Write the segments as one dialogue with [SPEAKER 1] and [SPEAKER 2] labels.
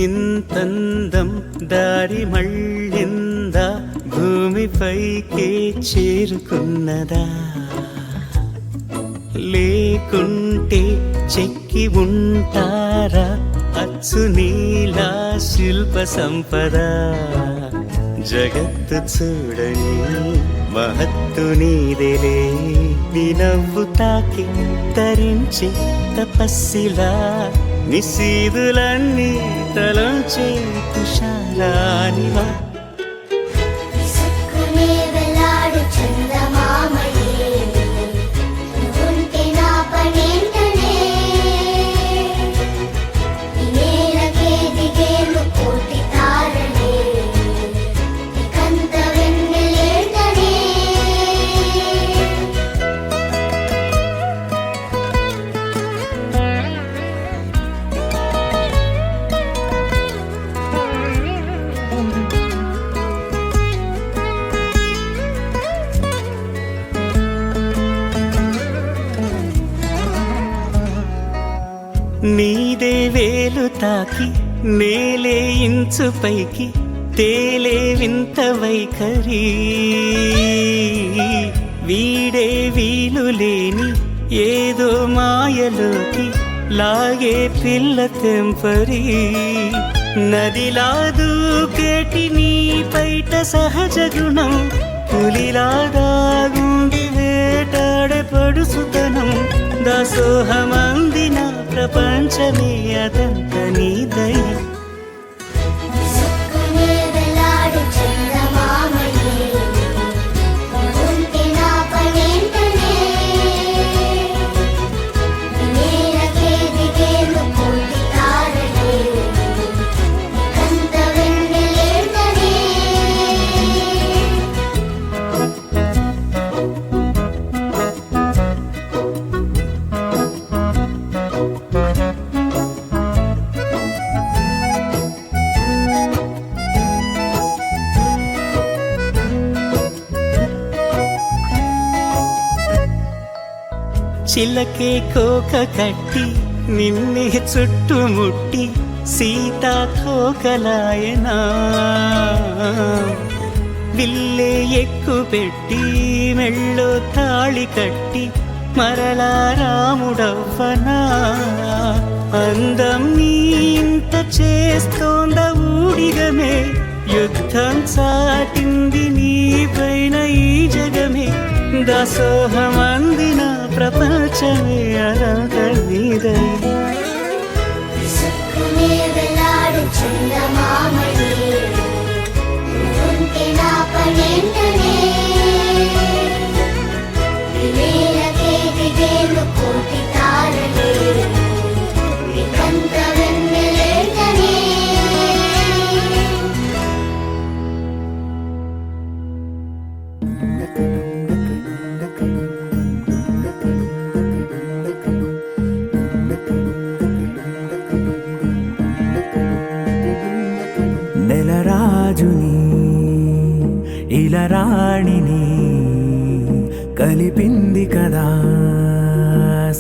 [SPEAKER 1] ఇంతందం దారి మళ్ళిందా, భూమిపైకే చేరుకున్నదా? లేకుంటే చెక్కి ఉంటారా అచ్చు నీలా శిల్ప సంపద? జగత్తు చూడని మహత్తు నీదేలే, నీ నవ్వు తాకి తరించి తపస్సిలా నిశీదులన్నీ తలంచే తుషారానివా. నీదే వేలు తాకి నేలే ఇంచు పైకి తేలే వింత వైఖరి, వీడే వీలు లేని ఏదో మాయలోకి లాగే పిల్ల తెంపరి. నదిలా దూకేటి నీ పైట సహజ గుణం, పులిలాగా గుండి వేటాడే పడుసుతనం. దాసోహమందిన ప్రపంచమే అదంత నీ దయ. చిలకే కోక కట్టి నిన్నే చుట్టుముట్టి సీతాకోకలాయనా, విల్లే ఎక్కు పెట్టి మెళ్ళో తాళి కట్టి మరలా రాముడవ్వనా. అందం నీ ఇంత చేస్తోంద ఊడిగమే, యుద్ధం చాటింది నీ పైన ఈ జగమే. దాసోహమందిన ప్రపంచమే అదంత నీదై.
[SPEAKER 2] నెలరాజుని ఇలరాణిని కలిపింది కదా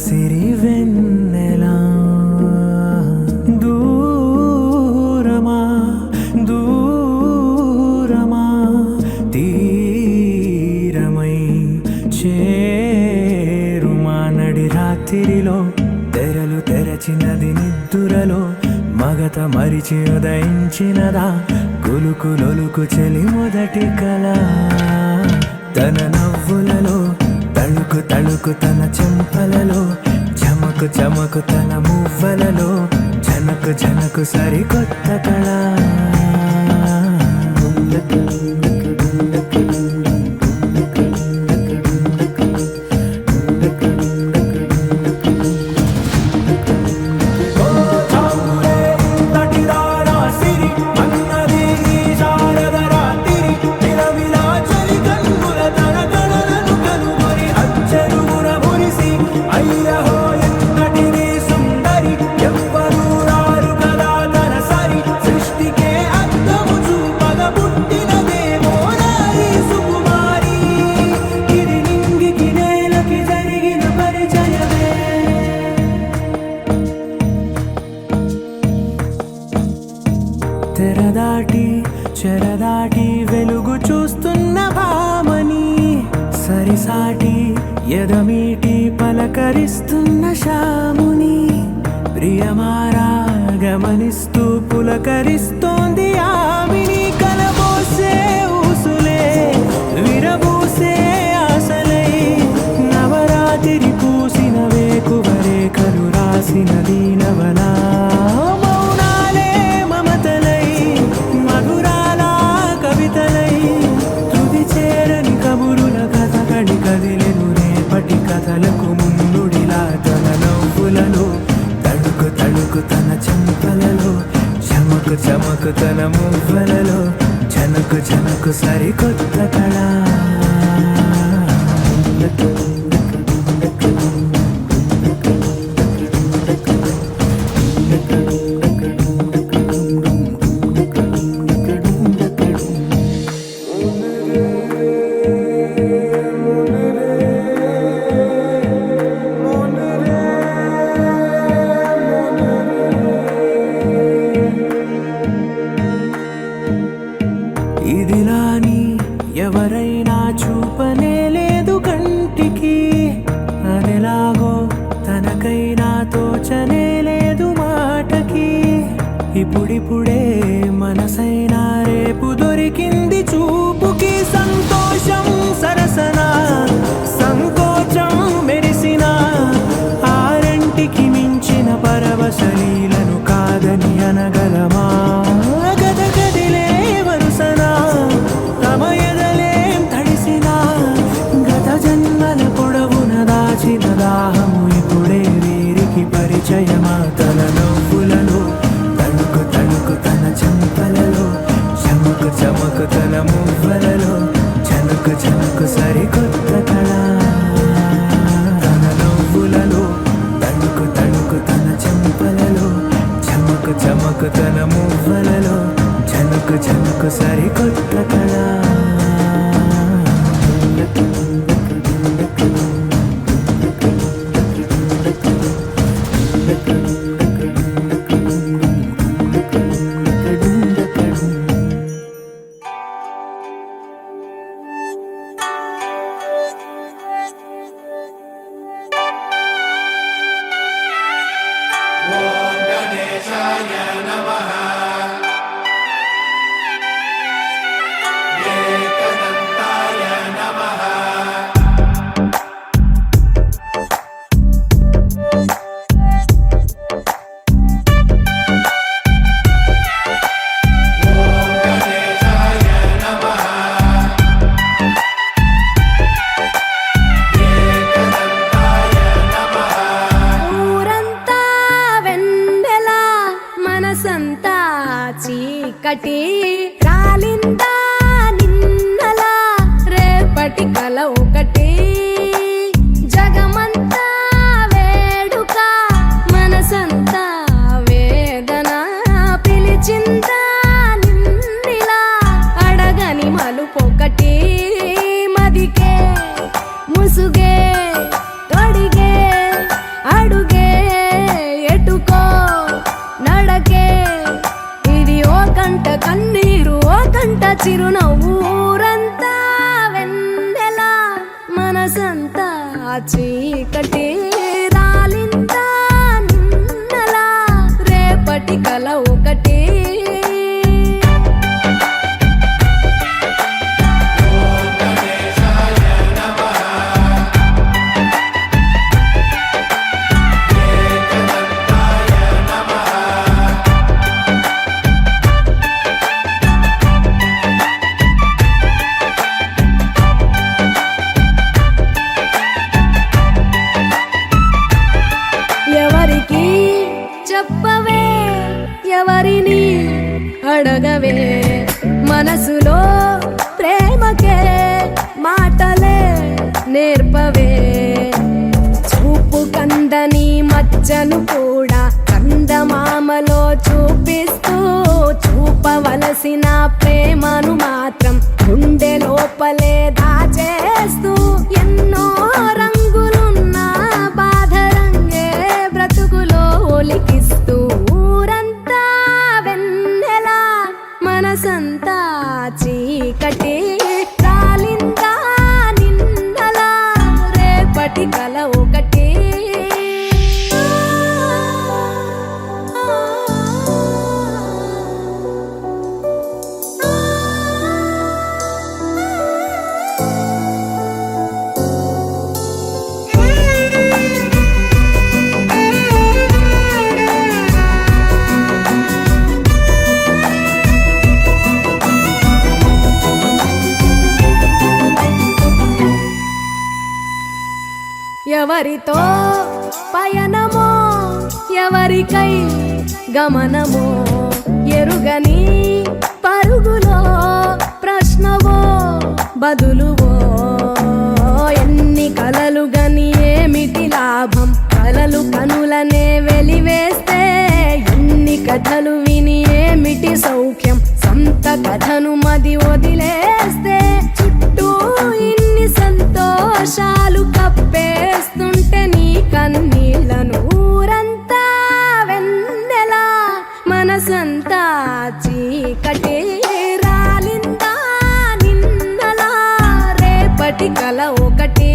[SPEAKER 2] సిరివెన్నెలా. దూరమా దూరమా తీరమై చేరుమా. నడి రాత్రిలో తెరలు తెరచినది నిద్దురలో, మగత మరిచి ఉదయించినదా కులుకులొలుకు చెలి మొదటి కళ. తన నవ్వులలో తళుకు తళుకు తన చెంపలలో, చమకు చమకు తన మువ్వలలో, జనకు జనకు సరికొత్త కళ.
[SPEAKER 3] సృష్టికే అర్థము చూపగ పుట్టినదేమో
[SPEAKER 2] పలకరిస్తున్న శాముని ప్రియమారా గమనిస్తూ పులకరిస్తోంది ఆవిని కలబోసే ఊసులే విరబూసే ఆశలై నవరాత్రి పూసిన వేకువరేఖలు రాసిన దీనవనా మౌనాలే మమతలై మధురాల కవితలై తుది చేరని కబురుల కథకడి కదిలెను రేపటి కథలకు ముందుడిలా తన నవ్వులలో తడుకు తడుకు తన చెంపలలో చమకు చమకు తన మువ్వలలో జనకు జనకు సరికొత్త కళ ఇదిలాని ఎవరైనా చూపనే లేదు కంటికి అదెలాగో తనకైనా తోచనే లేదు మాటకి ఇప్పుడిప్పుడే మనసైనా రేపు దొరికింది చూపుకి సంతోషం సరసన సంకోచం మెరిసిన ఆరంటికి మించిన పరవశలీలను కాదని అనగలమా గద గదిలే వరుసన తమ ఎదలేం తడిసిన గత జన్మల పొడవున దాచిన దాహము ఇప్పుడే వీరికి పరిచయమా తన నవ్వులలో తణుకు తణుకు తన చెంపలలో చమకు చమకు తన మువ్వలలో చనుకు చనుకు సరికొత్త కళ తన నవ్వులలో తణుకు తణుకు తన చెంపలలో చమకు చమకు తన మువ్వలలో చనుకు చనుకు సరికొత్త కళ
[SPEAKER 3] ఊరంతా వెన్నెల మనసంతా చీకటి రాలిందా నిన్నలా రేపటి కల ఒకటి జగమంతా వేడుక మనసంతా వేదన పిలిచిందా నిన్నిలా అడగని మలుపొకటి మదికే ముసుగే తొడిగే అడుగే ఎటుకో నడకే ఇది ఓ కంట కన్నీరు ఓ కంట చిరునవ్వు ఊరంతా వెన్నెల మనసంతా చీకటి రాలిందా నిన్నలా రేపటి కల ఒకటి ఎవరికి చెప్పవే ఎవరిని అడగవే మనసులో ప్రేమకే మాటలే నేర్పవే చూపు కందని మచ్చను కూడా కందమామలో చూపిస్తూ చూపవలసిన ప్రేమను మాత్రం గుండె లోపలే దాచేస్తూ ఎన్నో రంగులున్న బాధ రంగే బ్రతుకులో ఒలికిస్తూ ఊరంతా వెన్నెల మనసంతా చీకటి రాలిందా నిన్నలా రేపటి కల ఒకటి ఎవరితో పయనమో ఎవరికై గమనమో ఎరుగని పరుగులో ప్రశ్నవో బదులువో ఎన్ని కలలు గని ఏమిటి లాభం కలలు కనులనే వెలివేస్తే ఎన్ని కథలు విని ఏమిటి సౌఖ్యం సొంత కథను మది వదిలేస్తే చుట్టూ ఇన్ని సంతోషాలు కప్పేస్తుంటే నీ కన్నీళ్లను ఊరంతా వెన్నెలా మనసంతా చీకటి రాలిందా నిన్నలా రేపటి కల ఒకటి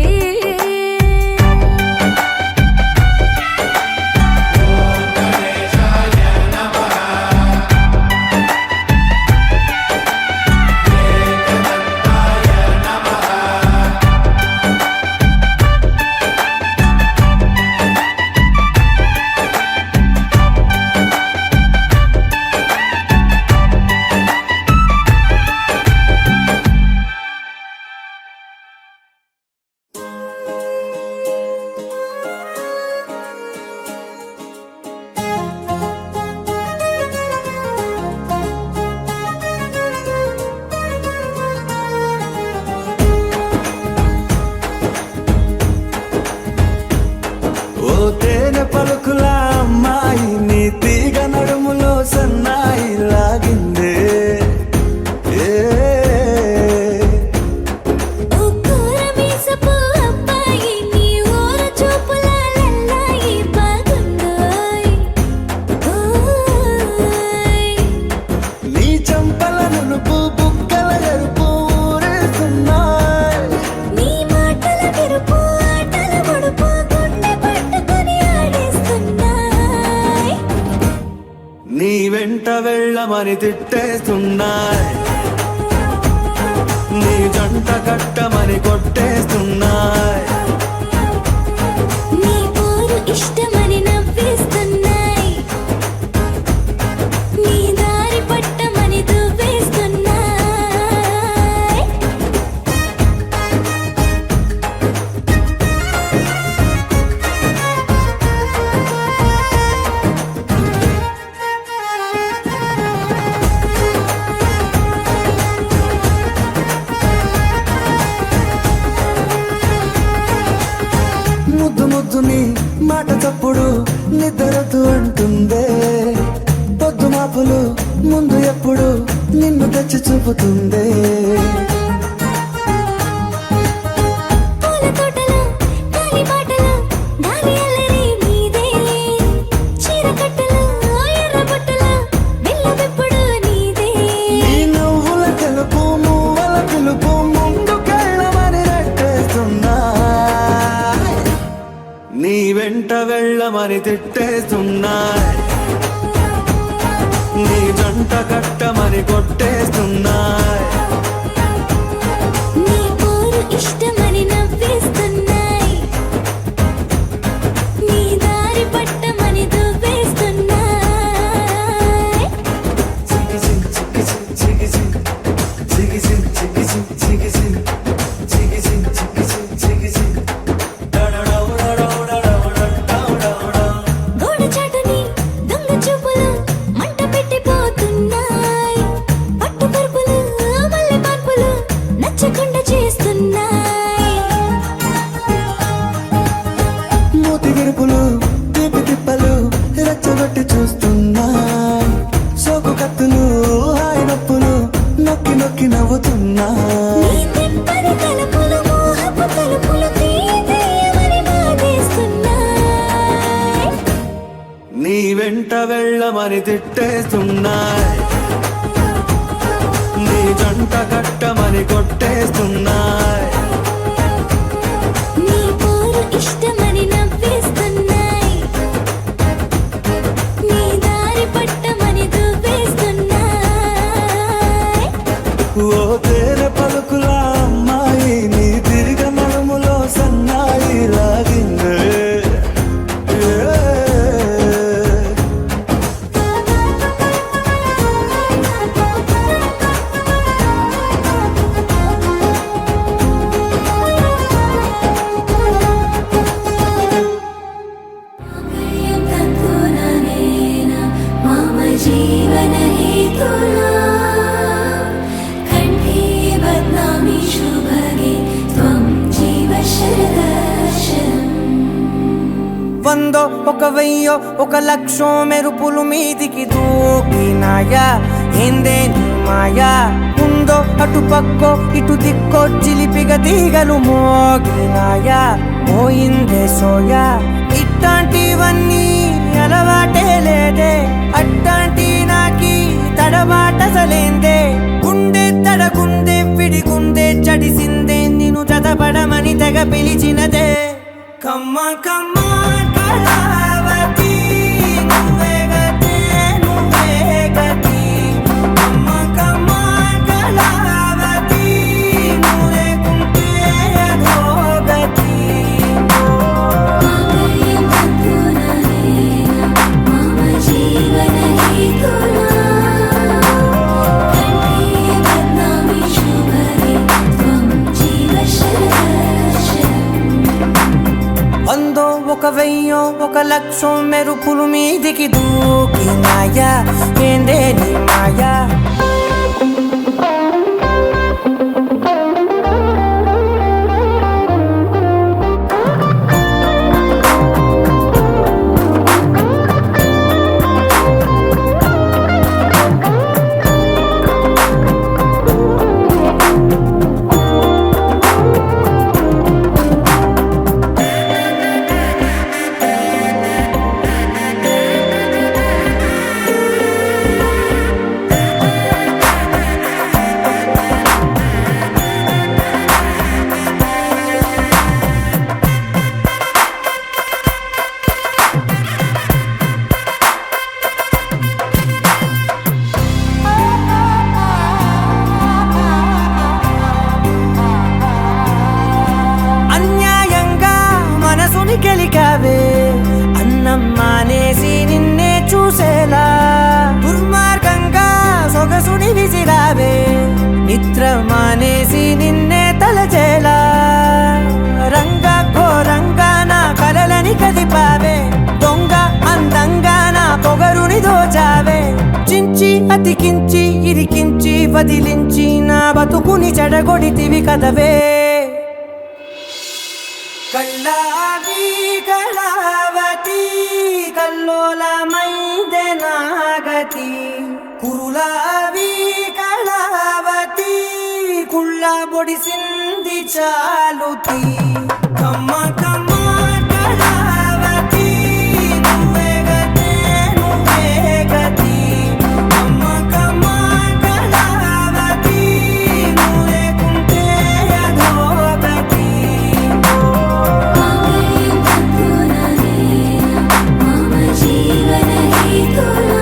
[SPEAKER 2] పలుకుల అమ్మాయి నీ తీగ నడుములో సన్నాయి లాగిందే నీ చంపల నునుపు బుక్కల ఎరుపు ఊరేస్తున్నాయి
[SPEAKER 3] నీ మాటల విరుపు ఆటల ముడుపు గుండె పట్టుకొని ఆడేస్తున్నాయి
[SPEAKER 2] నీ వెంట వెళ్ళమని తిట్టేస్తున్నాయి నీ జంట కట్టమని కొట్టేస్తున్నాయి
[SPEAKER 3] నీ పోరు ఇష్టమని నవ్వేస్తున్నాయి నీ దారి పట్టమని దువ్వేస్తున్నాయి
[SPEAKER 2] ముద్దు ముద్దుని మాట తప్పుడు నిద్రతూ అంటుందే పొద్దు మాపులు ముందు ఎప్పుడు నిన్ను తెచ్చి చూపుతుందే
[SPEAKER 3] పూల తోటలో గాలి బాటలో గాలి అల్లరి నీదే చీర కట్టలో ఎర్ర బుట్టలో బిల్లవెప్పుడు నీదే
[SPEAKER 2] నీ నువ్వుల తెలుపు మువ్వల పిలుపు ముందుకెళ్ళమని రెట్టేస్తున్నా నీ వెంట వెళ్ళమని తిట్టేస్తున్నాయి నీ జంట కట్టమని కొట్టేస్తున్నాయి
[SPEAKER 3] నీ పోరు ఇష్టమని నవ్వేస్తున్నాయి నీ దారి పట్టమని దువ్వేస్తున్నాయి గోడ చాటుని దొంగ చూపులు మంట పెట్టిపోతున్నాయి పట్టు పరుపులు మల్లె మార్పులు నచ్చకుండా చేస్తున్నాయి
[SPEAKER 2] మూతి గిరుపులు తీపి తిప్పలు రెచ్చగొట్టి చూస్తున్నాయి సోకు కత్తులు హాయి నొప్పులు నొక్కి నొక్కి నవ్వుతున్నాయి
[SPEAKER 3] నీ తెప్పని తలుపులు మోహపు తలుపులు తీయమని బాధేస్తున్నాయి
[SPEAKER 2] నీ వెంట వెళ్ళమని తిట్టేస్తున్నాయి నీ జంట కట్టమని కొట్టేస్తున్నాయి
[SPEAKER 3] నీ పోరు ఇష్టమని నవ్వేస్తున్నాయి నీ దారి పట్టమని దువ్వేస్తున్నాయి
[SPEAKER 2] ఓ తేనె పలుకుల అమ్మాయి నీ తిరిగ నడుములో సన్నాయి లాగిందే
[SPEAKER 4] వందో ఒక వెయ్యో ఒక లక్షో మెరుపులు మీదికి దూకినాయా ఏందే నీ మాయా ఉందో అటు పక్కో ఇటు దిక్కో చిలిపిగ తీగలు మోగినాయా పోయిందే సోయా ఇట్లాంటివన్నీ అలవాటే లేదే అట్లాంటి నాకి తడబాటసలేందే గుండె తడగుందే విడిగుందే చడిసిందే నిన్ను చదపడమని తెగ పిలిచినదే కమ్మ కమ్మ కళావతి నువ్వే గతే నువ్వే గతి కమ్మ కమ్మ కళావతి నువ్వు లేకుంటే అధోగతి
[SPEAKER 3] మమ జీవన హేతునా కంఠే బద్నామి శుభరే త్వం జీవ శరశరం
[SPEAKER 4] వందో ఒక వెయ్యో ఒక లక్షో మెరుపులు మీదికి దూకినాయా ఏందే నీ మాయా అన్యాయంగా మనసుని గెలికావే అన్నం మానేసి నిన్నే చూసేలా దుర్మార్గంగా సొగసుని విసిరావే నిద్ర మానేసి నిన్నే తలచేలా రంగా ఘోరంగా నా కలలని కదిపావే దొంగ అందంగా నా పొగరుని దోచావే చించి అతికించి ఇరికించి వదిలించి నా బతుకుని చెడగొడితివి కదవే కళ్ళావి కళావతి కల్లోలమైందే నాగతి కురులావి కళావతి కుళ్ళ బొడిసింది చాలుతి కమ్మ కమ్మ కళావతి నువ్వే గతే నువ్వే గతి కమ్మ కమ్మ కళావతి నువ్వు లేకుంటే అధోగతి
[SPEAKER 3] మమ జీవన హేతునా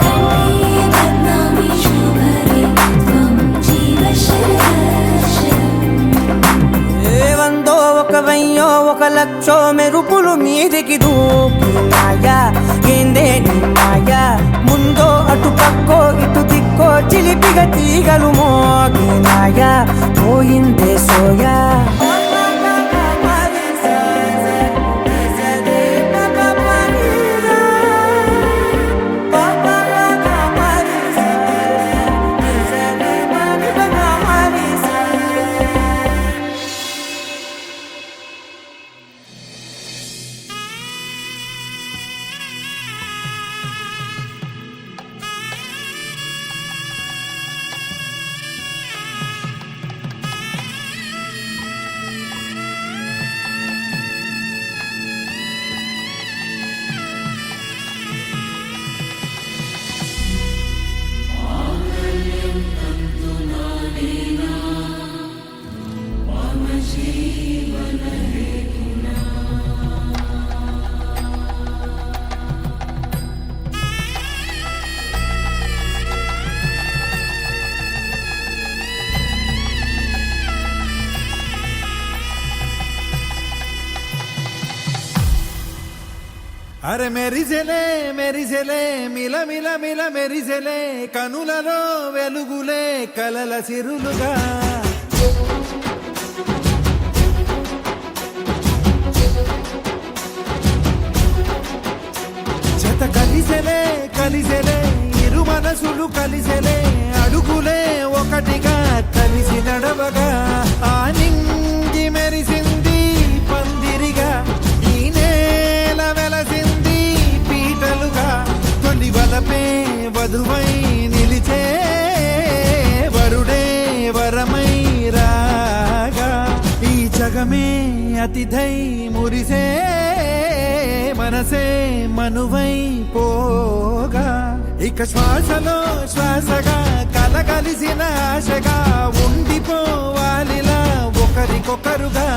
[SPEAKER 3] కంఠే బద్నామి శుభరే త్వం జీవ శరశరం
[SPEAKER 4] ఏ వందో ఒక వెయ్యో ఒక లక్షో మెరుపులు మీదికి దూకినాయా ఏందే నీ మాయా ముందో అటు పక్కో ఇటు దిక్కో చిలిపిగ తీగలు మోగినాయా పోయిందే సోయా
[SPEAKER 2] అరే మెరిసెలే మెరిసెలే మిల మిల మిల మెరిసెలే కనులలో వెలుగులే కలల సిరులుగా జత కలిసెలే కలిసెలే ఇరు మనసులు కలిసెలే అడుగులే ఒకటిగా కలిసి నడవగా ఆ నింగి మెరిసింది పందిరిగా ఈ జగమే అతిథై మురిసే మనసే మనువై పోగా ఇక శ్వాసలో శ్వాసగా కలగలిసిన ఆశగా ఉండిపోవాలిలా ఒకరికొకరుగా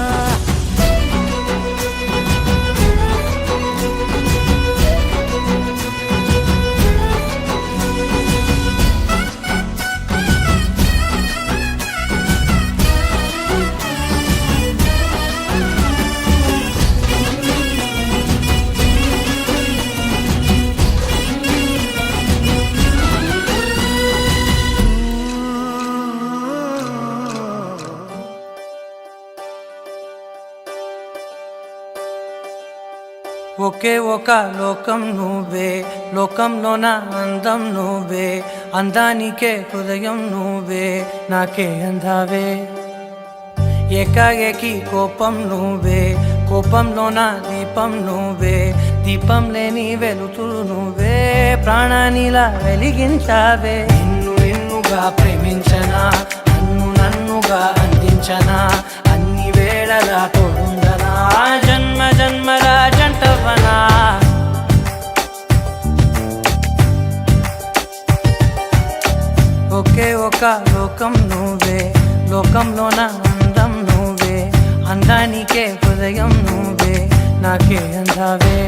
[SPEAKER 4] ఒకే ఒక లోకం నువ్వే, లోకంలోన అందం నువ్వే, అందానికే హృదయం నువ్వే, నాకే అందావే. ఏకాఏకి కోపం నువ్వే, కోపంలోన దీపం నువ్వే, దీపం లేని వెలుతురు నువ్వే, ప్రాణానిలా వెలిగించావే. నిన్ను నిన్నుగా ప్రేమించనా, నన్నుగా అందించనా, అన్ని వేళలా తోడుందనా, జన్మ జన్మల జంటవనా. ఒకే ఒక లోకం నువ్వే, లోకంలోన అందం నువ్వే, అందానికే హృదయం నువ్వే, నాకే అందావే.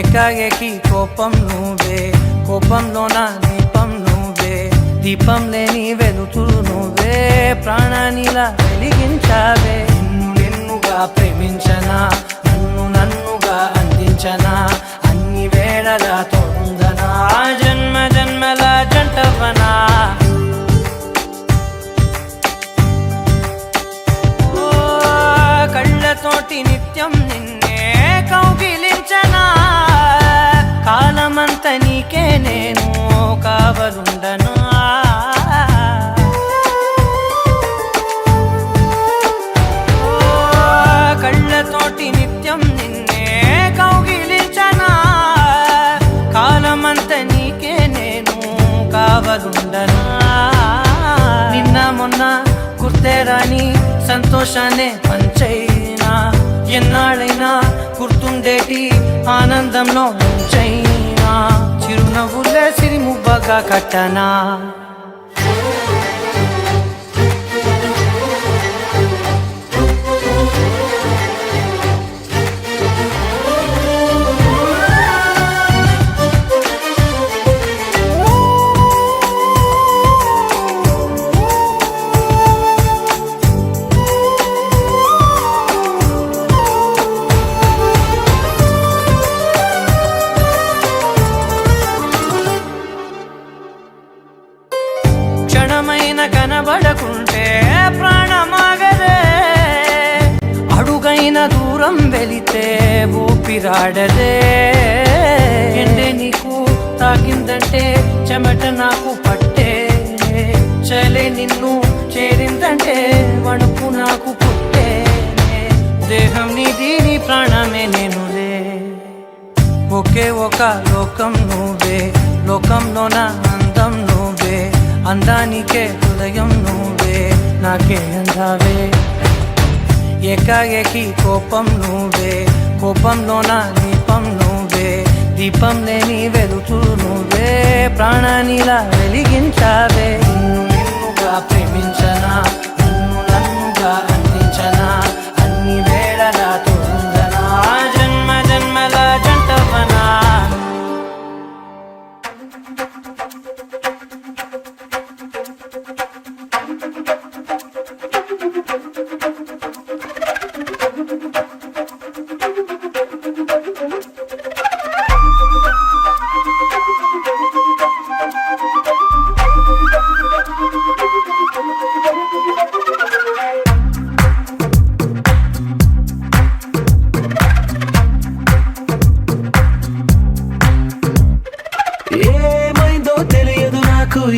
[SPEAKER 4] ఏకాఏకి కోపం నువ్వే, కోపంలోన దీపం నువ్వే, దీపం లేని వెలుతురు నువ్వే, ప్రాణానిలా వెలిగించావే. నిన్నుగా ప్రేమించనా, నన్నుగా అందించనా, అన్ని వేళలా తోడుందనా, జన్మ జన్మల జంటవనా. కళ్ళతోటి నిత్యం నిన్నే కౌగిలించనా, కాలమంత నీకే నేను కావలుండనా. కళ్ళతోటి నిత్యం నిన్నే కౌగిలించనా, కాలమంత నీకే నేను కావలుండనా. నిన్న మొన్న గుర్తే రాని సంతోషాన్ని పంచైనా, ఎన్నాళ్ళైనా గుర్తుండేటి ఆనందంలో ముంచైనా, చిరునవ్వులే సిరిమువ్వగా కట్టనా. క్షణమైన కనబడకుంటే ప్రాణమాగదే, అడుగైన దూరం వెళితే ఊపిరాడదే. ఎండే నీకు తాకిందంటే చెమట నాకు పట్టే, చలే నిన్ను చేరిందంటే వణుకు నాకు పుట్టే. దేహం నీది నీ ప్రాణమే నేనులే. ఒకే ఒక లోకం నువ్వే, లోకంలోన అందం నువ్వే, అందానికే హృదయం నువ్వే, నాకే అందావే. ఏకాఏకి కోపం నువ్వే, కోపంలోన దీపం నువ్వే, దీపం లేని వెలుతురు నువ్వే, ప్రాణానిలా వెలిగించావే. నిన్నుగా ప్రేమించనా, నన్నుగా అందించనా, అన్ని వేళలా తోడుందనా, జన్మ జన్మల జంటవనా.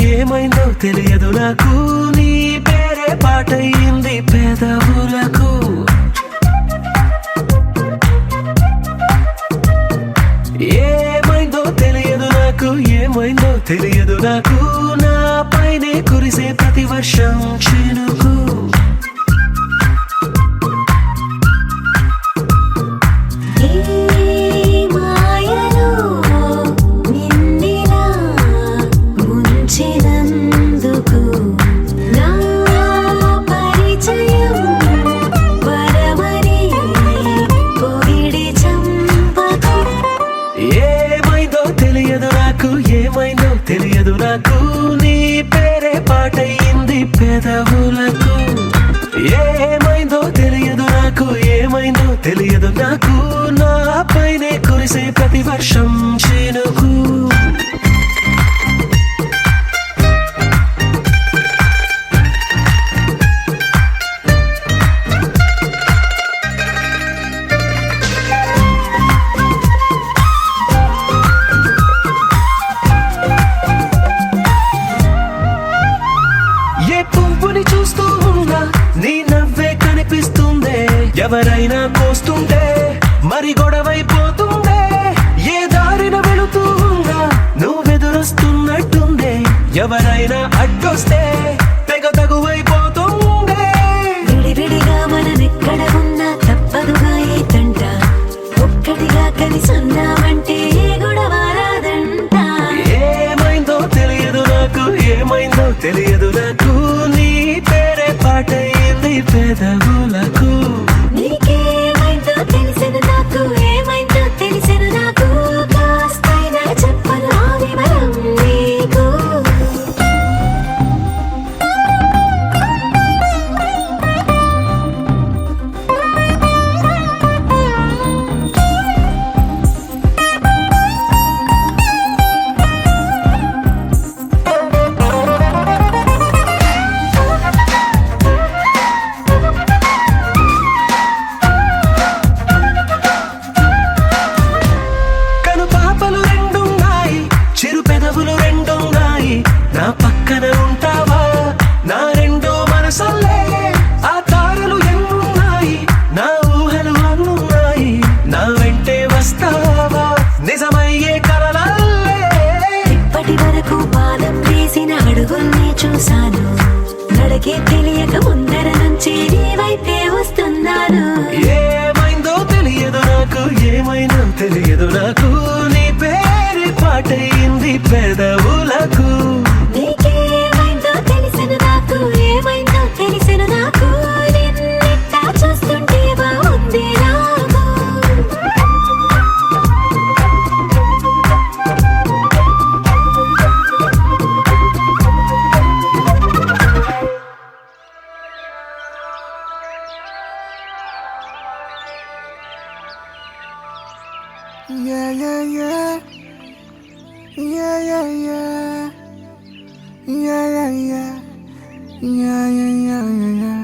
[SPEAKER 1] ఏమైందో తెలియదు నాకు, నీ పేరే పాటయింది పేదవులకు. ఏమైందో తెలియదు నాకు, ఏమైందో తెలియదు నాకు, నా పైనే కురిసే ప్రతి వర్షం చినుకు. పెదవులకు ఏమైందో తెలియదు నాకు, ఏమైందో తెలియదు నాకు, నా పైనే కురిసే ప్రతి వర్షం చినుకు. ఏ పువ్వుని చూస్తూ ఉన్నా నీ నవ్వే కనిపిస్తుందే, ఎవరైనా కోస్తుంటే మరి గొడవైపోతుందే, ఏ దారిన వెళుతూ ఉన్నా నువ్వెదురొస్తున్నట్టుందే, ఎవరైనా అడ్డొస్తే తెగ తగువైపోతుందే.
[SPEAKER 3] విడివిడిగా మనమెక్కడ ఉన్నా తప్పదుగా ఏ తంట, ఒక్కటిగా కలిసి ఉన్నామంటే ఏ గొడవ రాదంట.
[SPEAKER 1] ఏమైందో తెలియదు నాకు, ఏమైందో తెలియదు నాకు, నీ పేరే పాటయింది పెదవులకు.
[SPEAKER 3] నీకేమైందో తెలిసిన నాకు, ఏమైందో తెలిసిన నాకు, కాస్తైనా చెప్పను ఆ వివరం నీకు.
[SPEAKER 1] కను పాపలు రెండున్నాయి, చిరు పెదవులు రెండున్నాయి, నా పక్కన ఉంటావా నా రెండో మనసల్లే. ఆ తారలు ఎన్నున్నాయి, నా ఊహలు అన్నున్నాయి, నా వెంటే వస్తావా నిజమయ్యే కలలల్లే.
[SPEAKER 3] ఇప్పటి వరకు పాదం వేసిన అడుగుల్ని చూశాను, నడకే తెలియక ముందర నుంచి నీ వైపే వస్తున్నాను.
[SPEAKER 1] ఏమైందో తెలియదు నాకు, ఏమైందో తెలియదు నాకు, నీ పేరు పాటయింది పెదవులకు.
[SPEAKER 3] నీకేమైందో తెలిసిన నాకు, ఏమైందో తెలిసిన నాకు, నిన్నిట్టా చూస్తుంటే బాగుంది నాకు.
[SPEAKER 2] Yeah, yeah, yeah. Yeah, yeah, yeah. Yeah, yeah, yeah. Yeah, yeah, yeah, yeah, yeah.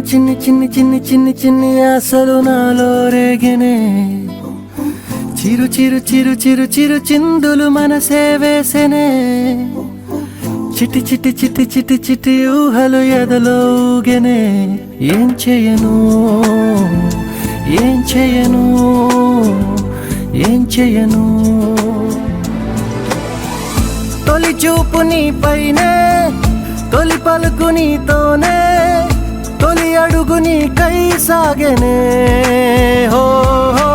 [SPEAKER 2] చిన్ని చిన్ని చిన్ని చిన్ని చిన్ని ఆశలు నాలో రేగినే, చిరు చిరు చిరు చిరు చిరు చిందులు మనసే వేసెనే, చిటి చిటి చిటి చిటి చిటి ఊహలు ఎదలో ఊగెనే. ఏం చేయను ఏం చేయను ఏం చేయను, తొలి చూపు నీ పైనే, తొలి పలుకు నీతోనే, తొలి అడుగు నీకై సాగెనే. హో హో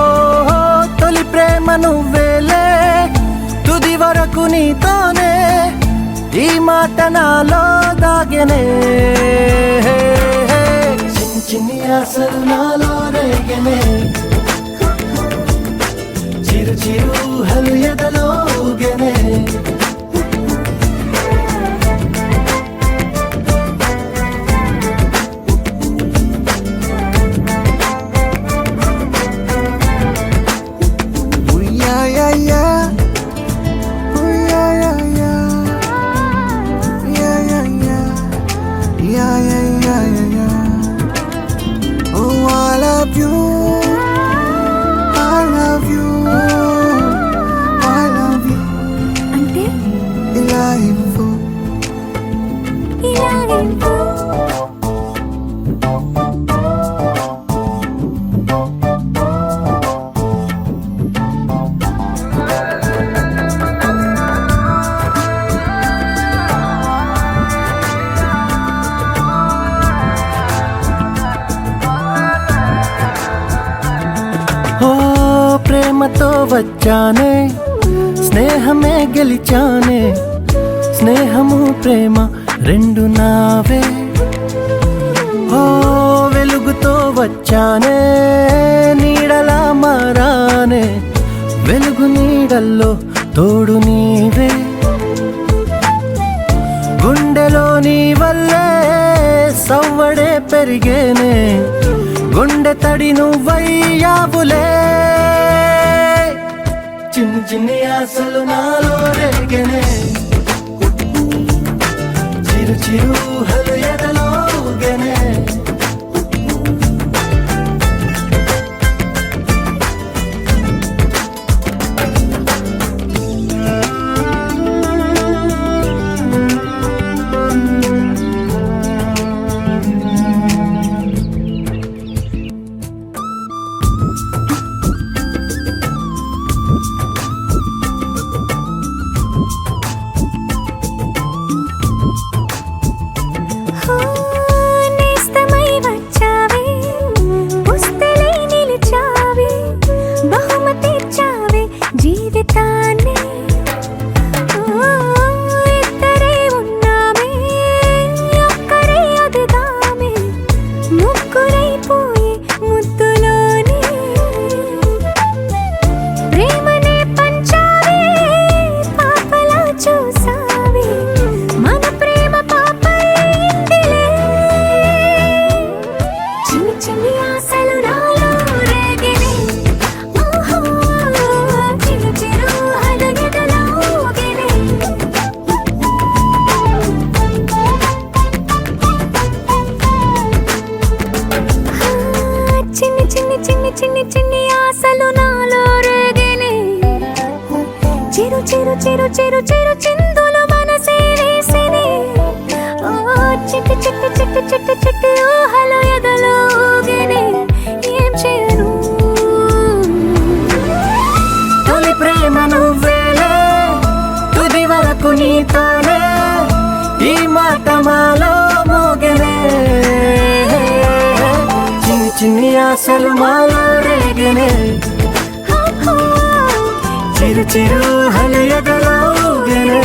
[SPEAKER 2] హో, తొలి ప్రేమ నువ్వేలే, తుది వరకు నీతోనే, ఈ మాట నాలో దాగెనే. చిన్ని చిన్ని ఆశలు నాలో రేగెనే, చిరు చిరు ఊహలు ఎదలో ఊగెనే.
[SPEAKER 3] అంటే
[SPEAKER 2] ఇలా ఇవ్వు,
[SPEAKER 3] ఇలా ఇవ్వు.
[SPEAKER 2] ప్రేమతో వచ్చానే, స్నేహమే గెలిచానే, స్నేహము ప్రేమ రెండు నావే. ఓ వెలుగుతో వచ్చానే నీడలా మారానే, వెలుగు నీడల్లో తోడు నీవే. గుండెలో నీ వల్లే సవ్వడే పెరిగేనే, గుండె తడి నువ్వయ్యావులే. చిన్ని చిన్ని ఆశలు నాలో రేగనే, చిరు చిరు ఊహలు ఎదలో ఊగెనే.
[SPEAKER 3] నేస్తమై వచ్చావే, పుస్తలై నిలిచావే, బహుమతి ఇచ్చావే జీవితాన్ని. ఇద్దరే ఉన్నామే, ఒక్కరే అదుగామే, ముగ్గురైపోయి ముద్దులోనే. ప్రేమనే పంచావే, పాపలా చూసావే, మన ప్రేమ పాపైందిలే. చిన్ని చిన్ని ఆశలు నాలో రేగినే, ఓహో చిరు చిరు అలగెదలో ఊగినే. చిన్ని చిన్ని చిన్ని చిన్ని చిన్ని ఆశలు నాలో రేగినే, చిరు చిరు చిరు చిరు చిరు చిందులు మనసే వేసినే. ఓ చిట్టి చిట్టి చిట్టి చిట్టి చిట్టి ఊహలు ఎదలో ఊగినే. ఏం చేయను,
[SPEAKER 2] తొలి ప్రేమ నువ్వేలే, తుది వరకు నీతోనే, ఈ మాట మాలో మోగెనే. చిన్ని చిన్ని ఆశలు మాలో రేగనే, చిరు చిరు ఊహలు ఎదలో ఊగెనే.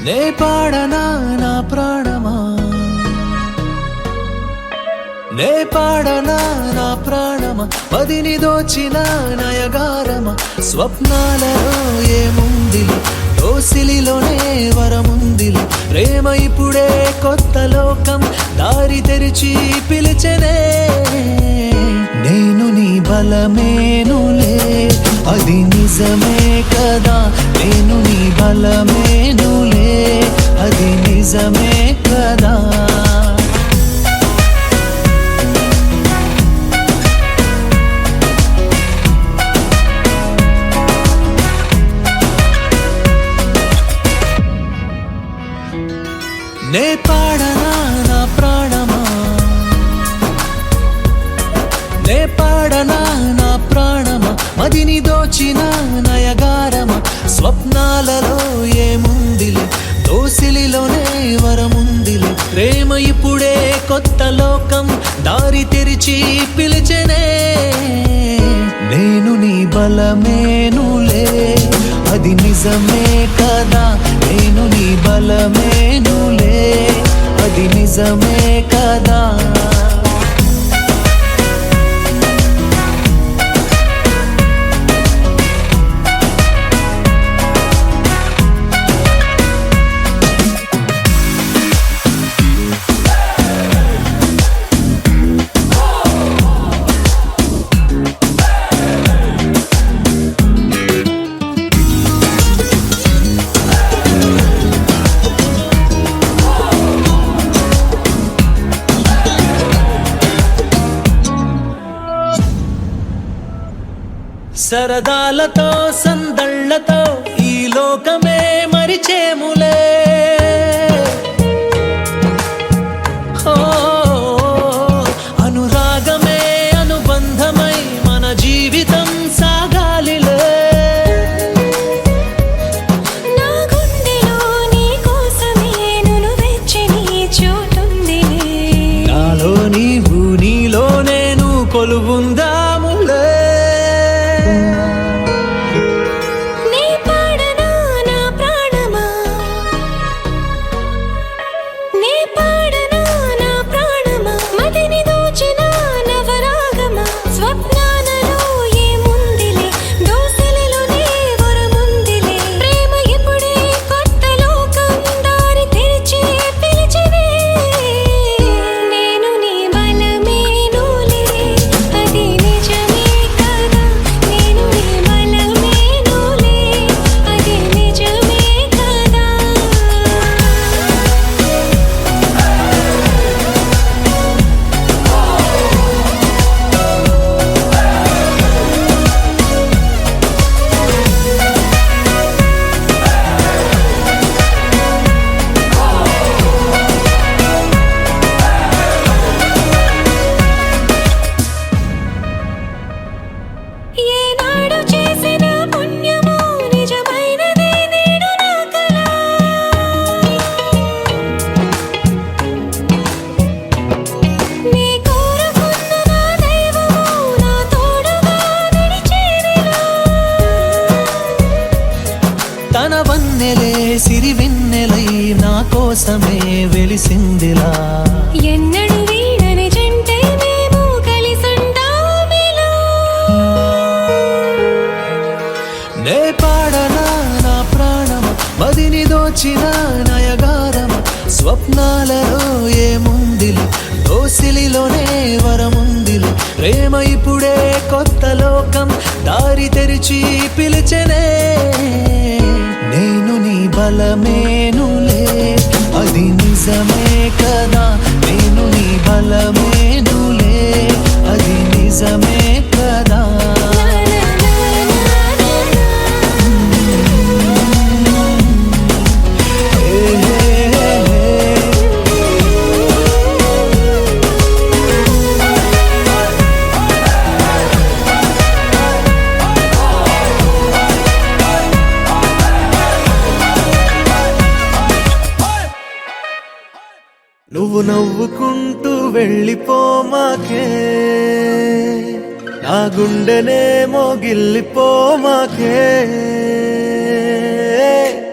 [SPEAKER 2] నే పాడనా నా ప్రాణమా, నే పాడనా నా ప్రాణమా, మదిని దోచిన నయగారమా. స్వప్నాలలో ఏముందిలే, దోసిలిలోనే వరముందిలే. ప్రేమ ఇప్పుడే కొత్త లోకం దారి తెరిచి పిలిచెనే. నేను నీ బలమేనులే, అది నిజమే కదా. నేను నీ బలమేనులే, అది నిజమే కదా. నే పాడనా నా ప్రాణమా, నే పాడనా నా ప్రాణమా, మదిని దోచిన నయగారమా. స్వప్నాలలో ఏముందిలే, దోసిలిలోనే వరముందిలే. ప్రేమ ఇప్పుడే కొత్త లోకం దారి తెరిచి పిలిచెనే. నేను నీ బలమేనులే, అది నిజమే కదా. నేను నీ బలమేనులే, అది నిజమే కదా.
[SPEAKER 1] సరదాలతో సందళ్ళతో ఈ లోకమే మరిచేములే ఓ, అనురాగమే అనుబంధమై మన జీవితం సాగాలిలే
[SPEAKER 3] నా గుండెలో నీ కోసమే నును వెచ్చని చోటుందిలే
[SPEAKER 1] నాలో నీవు నీలో నేను కొలువుందాములే
[SPEAKER 3] నీ పాడనా నా ప్రాణమా నీ పాడనా నా ప్రాణమా మదిని దోచిన నవరాగమా స్వప్నాలలో ఏముందిలే దోసిలిలోనే వరముందిలే ప్రేమ ఇప్పుడే కొత్త లోకం దారి తెరిచి పిలిచినే నేను నీ బలమేనులే అది నిజమే కదా నేను నీ బలమేనులే అది నిజమే కదా ఏనాడు చేసిన పుణ్యమో నిజమైనదే నేడు నా కల నీ కోరుకున్న నా దైవమో నా తోడుగా నడిచేదిలా
[SPEAKER 1] తన వన్నెలే సిరివెన్నెలై నా కోసమే వెలిసిందిలా
[SPEAKER 3] ఎన్నడు వీడని జంటై మేము కలిసుంటామిలా
[SPEAKER 1] నే పాడనా నా ప్రాణమ మదిని దోచిన నయగారమ స్వప్నాలలో ఏముందిలే దోసిలిలోనే వరముందిలే ప్రేమ ఇప్పుడే కొత్త లోకం దారి తెరిచి పిలిచెనే నేను నీ బలమేనులే అది నిజమే కదా నేను నీ బలమేనులే అది నిజమే కదా
[SPEAKER 2] నువ్వు నవ్వుకుంటూ వెళ్ళిపోమాకే నా గుండెనేమో గిల్లిపోమాకే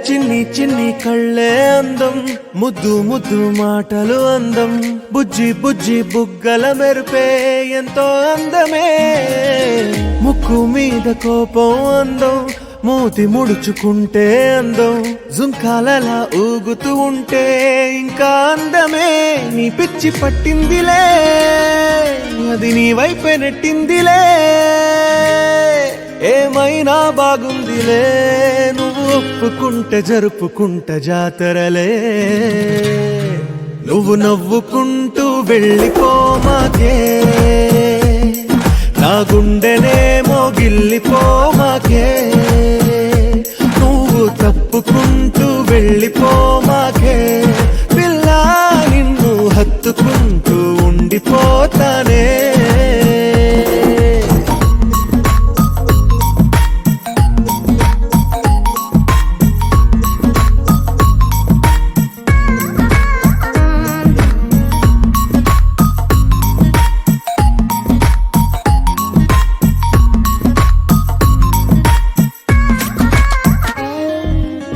[SPEAKER 2] చిన్ని చిన్ని కళ్ళే అందం ముద్దు ముద్దు మాటలు అందం బుజ్జి బుజ్జి బుగ్గల మెరుపే ఎంతో అందమే ముక్కు మీద కోపం అందం మూతి ముడుచుకుంటే అందం జుంకాలలా ఊగుతూ ఉంటే ఇంకా అందమే నీ పిచ్చి పట్టిందిలే అది నీ వైపే నెట్టిందిలే ఏమైనా బాగుందిలే నువ్వు ఒప్పుకుంటే జరుపుకుంటే జాతరలే నువ్వు నవ్వుకుంటూ వెళ్ళిపోమాకే నా గుండెనేమో గిల్లిపోమాకే నువ్వు తప్పుకుంటూ వెళ్ళిపోమాకే పిల్ల నిన్ను హత్తుకుంటూ ఉండిపోతానే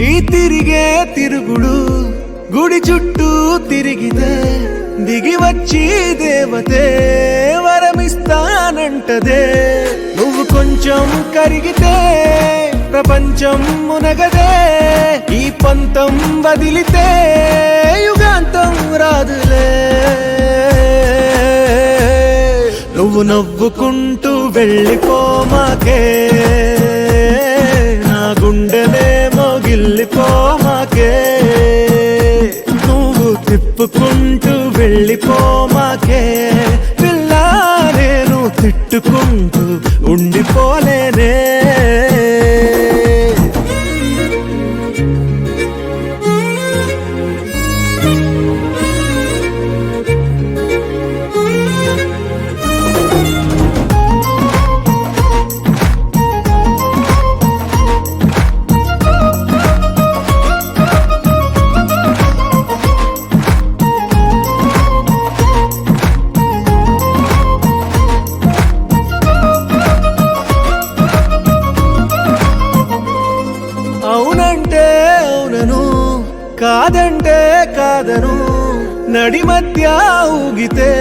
[SPEAKER 2] ఈ తిరిగే తిరుగుడు గుడి చుట్టూ తిరిగితే దిగి వచ్చి దేవతే వరమిస్తానంటదే నువ్వు కొంచెం కరిగితే ప్రపంచం మునగదే ఈ పంతం వదిలితే యుగాంతం రాదులే నువ్వు నవ్వుకుంటూ వెళ్ళిపోమాకే నా గుండెనేమో గిల్లిపోమాకే నువ్వు తిప్పుకుంటూ వెళ్ళిపోమాకే పిల్ల నేను తిట్టుకుంటూ ఉండి మర్చిపోలేనే అవునంటే అవునను కాదంటే కాదను నడి మధ్య ఊగితే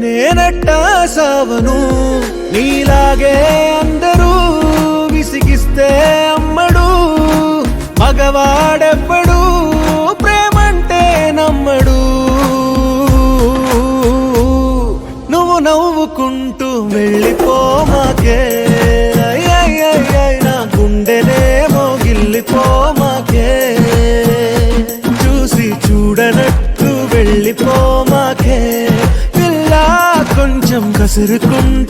[SPEAKER 2] నేనట్టా సావను నీలాగే అందరూ విసిగిస్తే అమ్మడు మగవాడెవ్వడు ప్రేమంటే నమ్మడు నువ్వు నవ్వుకుంటూ వెళ్ళిపోమాకే నా గుండెనేమో గిల్లిపోమాకే చూసి చూడనట్టు వెళ్ళిపోమాకే పిల్ల కొంచెం కసురుకుంటూ